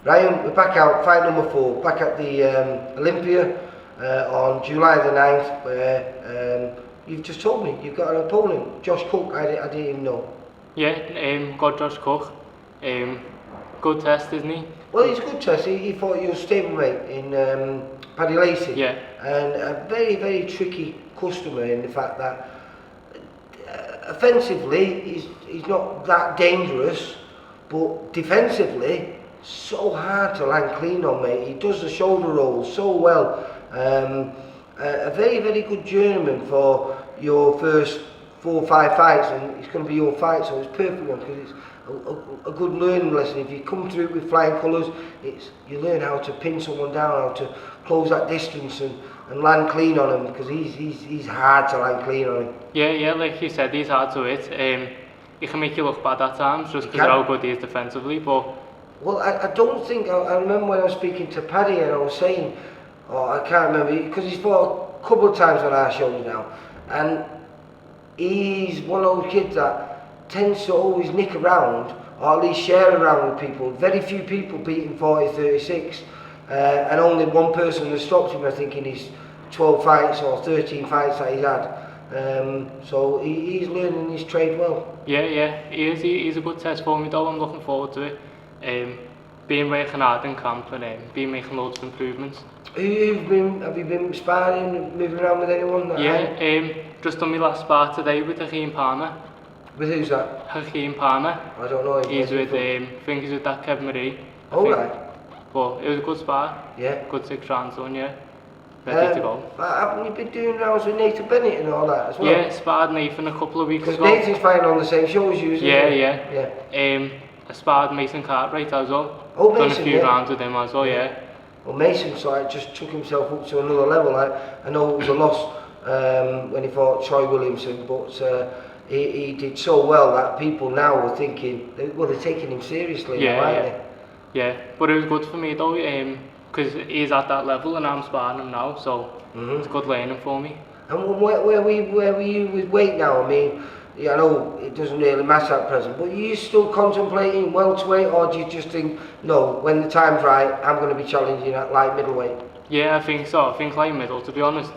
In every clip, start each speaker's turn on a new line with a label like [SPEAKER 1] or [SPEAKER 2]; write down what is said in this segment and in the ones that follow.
[SPEAKER 1] Ryan, we're back out, fight number 4, back at the Olympia on July the 9th, where you've just told me you've got an opponent, Josh Cook. I didn't even know.
[SPEAKER 2] Yeah, got Josh Cook. Good test, isn't he?
[SPEAKER 1] Well, he's a good test. He fought your stablemate in Paddy Lacey.
[SPEAKER 2] Yeah.
[SPEAKER 1] And a very, very tricky customer in the fact that offensively he's not that dangerous, but defensively so hard to land clean on, mate. He does the shoulder rolls so well. A very, very good journeyman for your first 4 or 5 fights, and it's going to be your fight, so it's perfect one because it's a good learning lesson. If you come through with flying colours, you learn how to pin someone down, how to close that distance and land clean on him, because he's hard to land clean on him.
[SPEAKER 2] Yeah, like you said, he's hard to hit. He can make you look bad at times just because of how good he is defensively, but...
[SPEAKER 1] Well, I don't think, I remember when I was speaking to Paddy and I was saying, I can't remember, because he's fought a couple of times on our shows now, and he's one of those kids that tends to always nick around, or at least share around with people. Very few people beat him 40-36, and only one person has stopped him, I think, in his 12 fights or 13 fights that he's had. So he's learning his trade well.
[SPEAKER 2] Yeah, he is. He's a good test for me though. I'm looking forward to it. Been working hard in camp and been making loads of improvements.
[SPEAKER 1] Have you been sparring, moving around with anyone?
[SPEAKER 2] Just done my last spar today with Hakeem Palmer.
[SPEAKER 1] With who's that?
[SPEAKER 2] Hakeem Palmer.
[SPEAKER 1] I don't know him.
[SPEAKER 2] He's with, I think he's with that Kevin Marie.
[SPEAKER 1] Oh, right.
[SPEAKER 2] But it was a good spar.
[SPEAKER 1] Yeah.
[SPEAKER 2] Good 6 rounds done, yeah. Ready to go.
[SPEAKER 1] Haven't you been doing rounds with Nathan Bennett and all that as well?
[SPEAKER 2] Yeah, sparred Nathan a couple of weeks ago.
[SPEAKER 1] Because Nathan's fighting on the same show as you, isn't he?
[SPEAKER 2] Yeah. I sparred Mason Cartwright as well.
[SPEAKER 1] Oh, Mason,
[SPEAKER 2] done a few rounds with him as well, yeah.
[SPEAKER 1] Well, Mason just took himself up to another level. I know it was a loss when he fought Troy Williamson, but he did so well that people now are thinking, well, they're taking him seriously now, aren't they?
[SPEAKER 2] Yeah, but it was good for me though, because he's at that level and I'm sparring him now, so it's good learning for me.
[SPEAKER 1] And where were you with weight now? I mean, I know it doesn't really matter at present, but are you still contemplating welterweight, or do you just think, no, when the time's right, I'm going to be challenging at light middleweight?
[SPEAKER 2] Yeah, I think so. I think light middle, to be honest.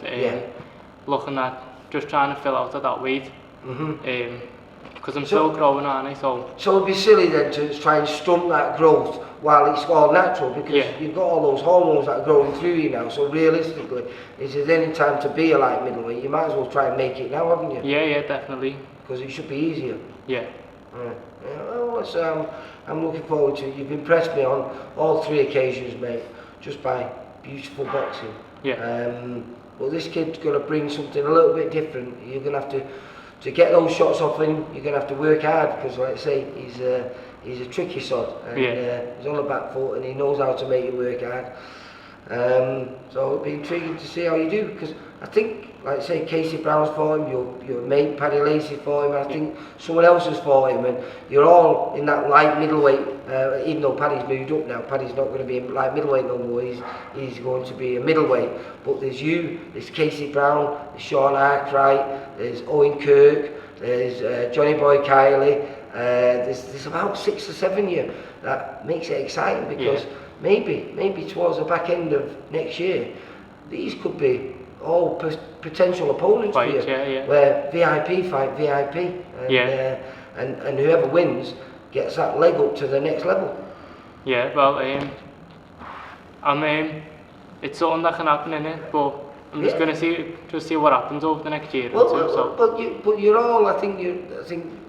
[SPEAKER 2] Looking at just trying to fill out at that weight. Because I'm still growing, aren't I? So
[SPEAKER 1] it'd be silly then to try and stunt that growth while it's all natural, because you've got all those hormones that are growing through you now. So realistically, if there's any time to be a light middleweight, you might as well try and make it now, haven't you?
[SPEAKER 2] Yeah, definitely.
[SPEAKER 1] Because it should be easier.
[SPEAKER 2] Yeah.
[SPEAKER 1] Well, I'm looking forward to it. You've impressed me on all 3 occasions, mate, just by beautiful boxing.
[SPEAKER 2] Yeah.
[SPEAKER 1] Well, this kid's going to bring something a little bit different. You're going to have to get those shots off him. You're going to have to work hard, because, like I say, he's a tricky sod, and he's on the back foot, and he knows how to make you work hard. So it'll be intriguing to see how you do, because I think, like I say, Casey Brown's fought him, your mate Paddy Lacey fought him, I think someone else has fought him, and you're all in that light middleweight, even though Paddy's moved up now. Paddy's not going to be in light middleweight no more, he's going to be a middleweight. But there's you, there's Casey Brown, there's Sean Arkwright, there's Owen Kirk, there's Johnny Boy Kiley, there's about 6 or 7 here. That makes it exciting, because maybe towards the back end of next year, these could be all potential opponents for you, where VIP fight VIP, and whoever wins gets that leg up to the next level.
[SPEAKER 2] Yeah, well, it's something that can happen, innit? But I'm just going to see what happens over the next year or two. So.
[SPEAKER 1] But you're all, I think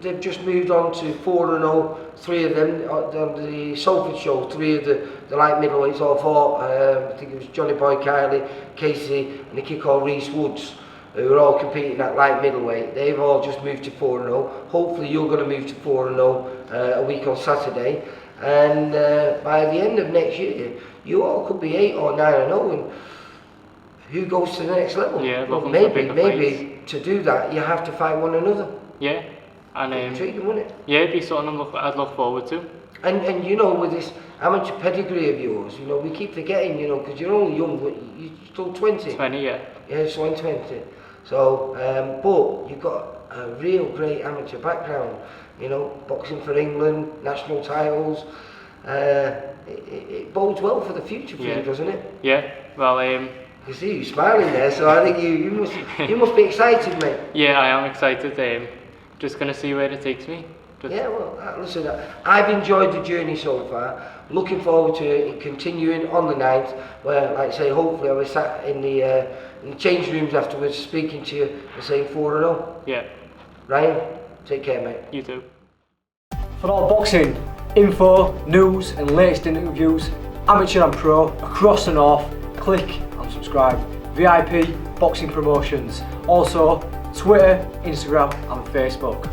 [SPEAKER 1] they've just moved on to 4-0. 3 of them on the Salford show. 3 of the light middleweights all fought. I think it was Johnny Boy Kiley, Casey, and a kid called Reese Woods, who are all competing at light middleweight. They've all just moved to 4-0. Hopefully you're going to move to 4-0 a week on Saturday, and by the end of next year, you all could be 8 or 9-0. And who goes to the next level?
[SPEAKER 2] Yeah,
[SPEAKER 1] well, maybe to do that you have to fight one another.
[SPEAKER 2] Yeah, and
[SPEAKER 1] intriguing, wouldn't it?
[SPEAKER 2] Yeah, it'd be something I'd look forward to.
[SPEAKER 1] And you know, with this amateur pedigree of yours, you know, we keep forgetting, you know, because you're only young, but you're still 20.
[SPEAKER 2] 20, yeah.
[SPEAKER 1] Yeah, so I'm 20. So, but you've got a real great amateur background. You know, boxing for England, national titles. It bodes well for the future for you, doesn't it?
[SPEAKER 2] Yeah. Well,
[SPEAKER 1] I see you smiling there, so I think you must be excited, mate.
[SPEAKER 2] Yeah, I am excited. Just gonna see where it takes me.
[SPEAKER 1] Yeah, well, listen, I've enjoyed the journey so far. Looking forward to it continuing on the 9th, where, like I say, hopefully I was sat in the change rooms afterwards speaking to you and saying 4-0.
[SPEAKER 2] Yeah.
[SPEAKER 1] Ryan, take care, mate.
[SPEAKER 2] You too.
[SPEAKER 3] For all boxing info, news and latest interviews, amateur and pro, across the north, click and subscribe. VIP Boxing Promotions. Also, Twitter, Instagram and Facebook.